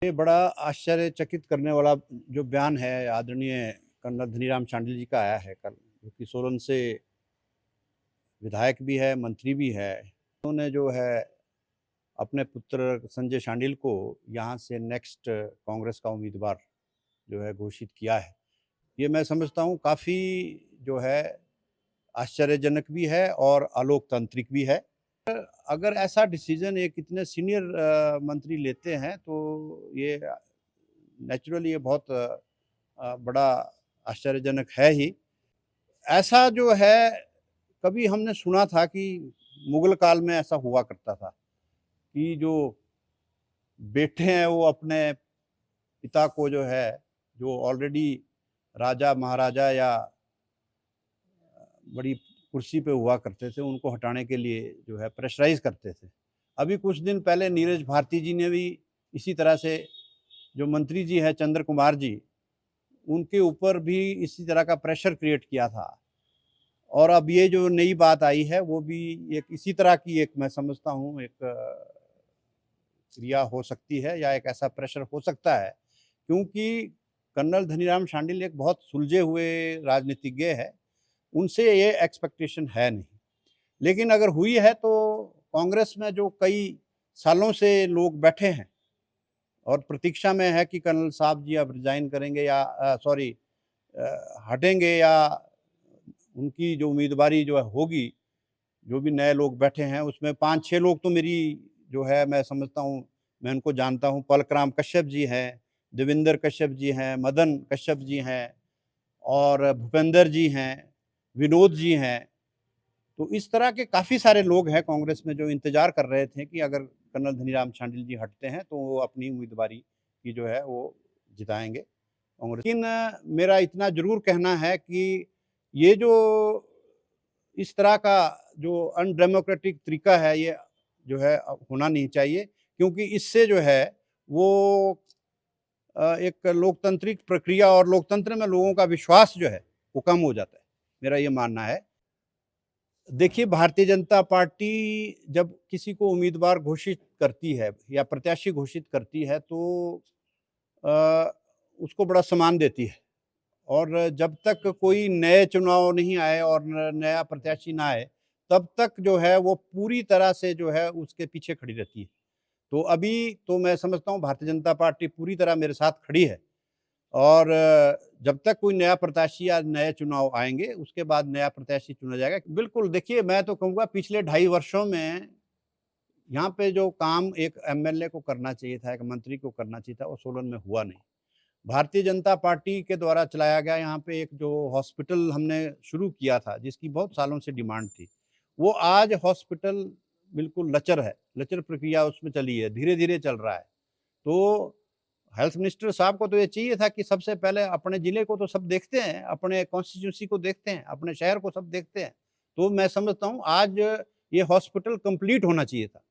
ये बड़ा आश्चर्यचकित करने वाला जो बयान है आदरणीय कर्नल धनीराम शांडिल जी का आया है कल, जो कि सोलन से विधायक भी है, मंत्री भी है। उन्होंने जो है अपने पुत्र संजय शांडिल को यहाँ से नेक्स्ट कांग्रेस का उम्मीदवार जो है घोषित किया है। ये मैं समझता हूँ काफ़ी जो है आश्चर्यजनक भी है और अलोकतांत्रिक भी है। अगर ऐसा डिसीजन एक इतने सीनियर मंत्री लेते हैं तो ये नेचुरली ये बहुत बड़ा आश्चर्यजनक है ही। ऐसा जो है कभी हमने सुना था कि मुगल काल में ऐसा हुआ करता था कि जो बेटे हैं वो अपने पिता को जो है, जो ऑलरेडी राजा महाराजा या बड़ी कुर्सी पे हुआ करते थे, उनको हटाने के लिए जो है प्रेशराइज़ करते थे। अभी कुछ दिन पहले नीरज भारती जी ने भी इसी तरह से, जो मंत्री जी हैं चंद्र कुमार जी, उनके ऊपर भी इसी तरह का प्रेशर क्रिएट किया था। और अब ये जो नई बात आई है वो भी एक इसी तरह की, एक मैं समझता हूँ एक क्रिया हो सकती है या एक ऐसा प्रेशर हो सकता है, क्योंकि कर्नल धनीराम शांडिल एक बहुत सुलझे हुए राजनीतिज्ञ है, उनसे ये एक्सपेक्टेशन है नहीं। लेकिन अगर हुई है तो कांग्रेस में जो कई सालों से लोग बैठे हैं और प्रतीक्षा में है कि कर्नल साहब जी अब रिज़ाइन करेंगे या हटेंगे या उनकी जो उम्मीदवारी जो है होगी, जो भी नए लोग बैठे हैं उसमें 5-6 लोग तो मेरी जो है मैं समझता हूँ, मैं उनको जानता हूँ। पलकराम कश्यप जी हैं, देवेंद्र कश्यप जी हैं, मदन कश्यप जी हैं और भूपेंद्र जी हैं, विनोद जी हैं। तो इस तरह के काफ़ी सारे लोग हैं कांग्रेस में जो इंतज़ार कर रहे थे कि अगर कर्नल धनीराम शांडिल जी हटते हैं तो वो अपनी उम्मीदवारी की जो है वो जिताएँगे कांग्रेस। लेकिन मेरा इतना ज़रूर कहना है कि ये जो इस तरह का जो अनडेमोक्रेटिक तरीका है, ये जो है होना नहीं चाहिए, क्योंकि इससे जो है वो एक लोकतांत्रिक प्रक्रिया और लोकतंत्र में लोगों का विश्वास जो है वो कम हो जाता है, मेरा ये मानना है। देखिए, भारतीय जनता पार्टी जब किसी को उम्मीदवार घोषित करती है या प्रत्याशी घोषित करती है तो अ, उसको बड़ा सम्मान देती है। और जब तक कोई नए चुनाव नहीं आए और नया प्रत्याशी ना आए, तब तक जो है वो पूरी तरह से जो है उसके पीछे खड़ी रहती है। तो अभी तो मैं समझता हूँ भारतीय जनता पार्टी पूरी तरह मेरे साथ खड़ी है और जब तक कोई नया प्रत्याशी या नए चुनाव आएँगे, उसके बाद नया प्रत्याशी चुना जाएगा। बिल्कुल, देखिए मैं तो कहूँगा पिछले 2.5 वर्षों में यहाँ पे जो काम एक एमएलए को करना चाहिए था, एक मंत्री को करना चाहिए था, वो सोलन में हुआ नहीं। भारतीय जनता पार्टी के द्वारा चलाया गया यहाँ पे एक जो हॉस्पिटल हमने शुरू किया था, जिसकी बहुत सालों से डिमांड थी, वो आज हॉस्पिटल बिल्कुल लचर है, लचर प्रक्रिया उसमें चली है, धीरे-धीरे चल रहा है। तो हेल्थ मिनिस्टर साहब को तो ये चाहिए था कि सबसे पहले अपने ज़िले को तो सब देखते हैं, अपने कॉन्स्टिट्यूएंसी को देखते हैं, अपने शहर को सब देखते हैं। तो मैं समझता हूँ आज ये हॉस्पिटल कंप्लीट होना चाहिए था।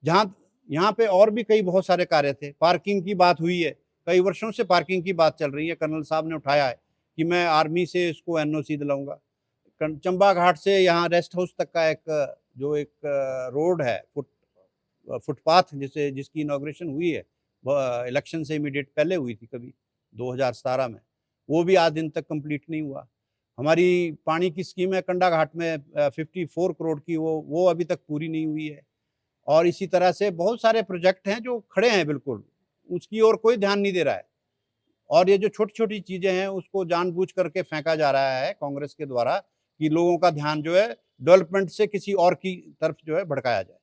जहाँ यहाँ पे और भी कई बहुत सारे कार्य थे, पार्किंग की बात हुई है, कई वर्षों से पार्किंग की बात चल रही है, कर्नल साहब ने उठाया है कि मैं आर्मी से इसको एनओसी दिलाऊँगा। चंबा घाट से यहाँ रेस्ट हाउस तक का एक रोड है, फुटपाथ जिसकी इनॉग्रेशन हुई है, इलेक्शन से इमीडिएट पहले हुई थी कभी 2017 में, वो भी आज दिन तक कंप्लीट नहीं हुआ। हमारी पानी की स्कीम है कंडा घाट में 54 करोड़ की, वो अभी तक पूरी नहीं हुई है। और इसी तरह से बहुत सारे प्रोजेक्ट हैं जो खड़े हैं बिल्कुल, उसकी ओर कोई ध्यान नहीं दे रहा है। और ये जो छोटी-छोटी चीज़ें हैं उसको जानबूझ करके फेंका जा रहा है कांग्रेस के द्वारा कि लोगों का ध्यान जो है डेवलपमेंट से किसी और की तरफ जो है भड़काया जाए।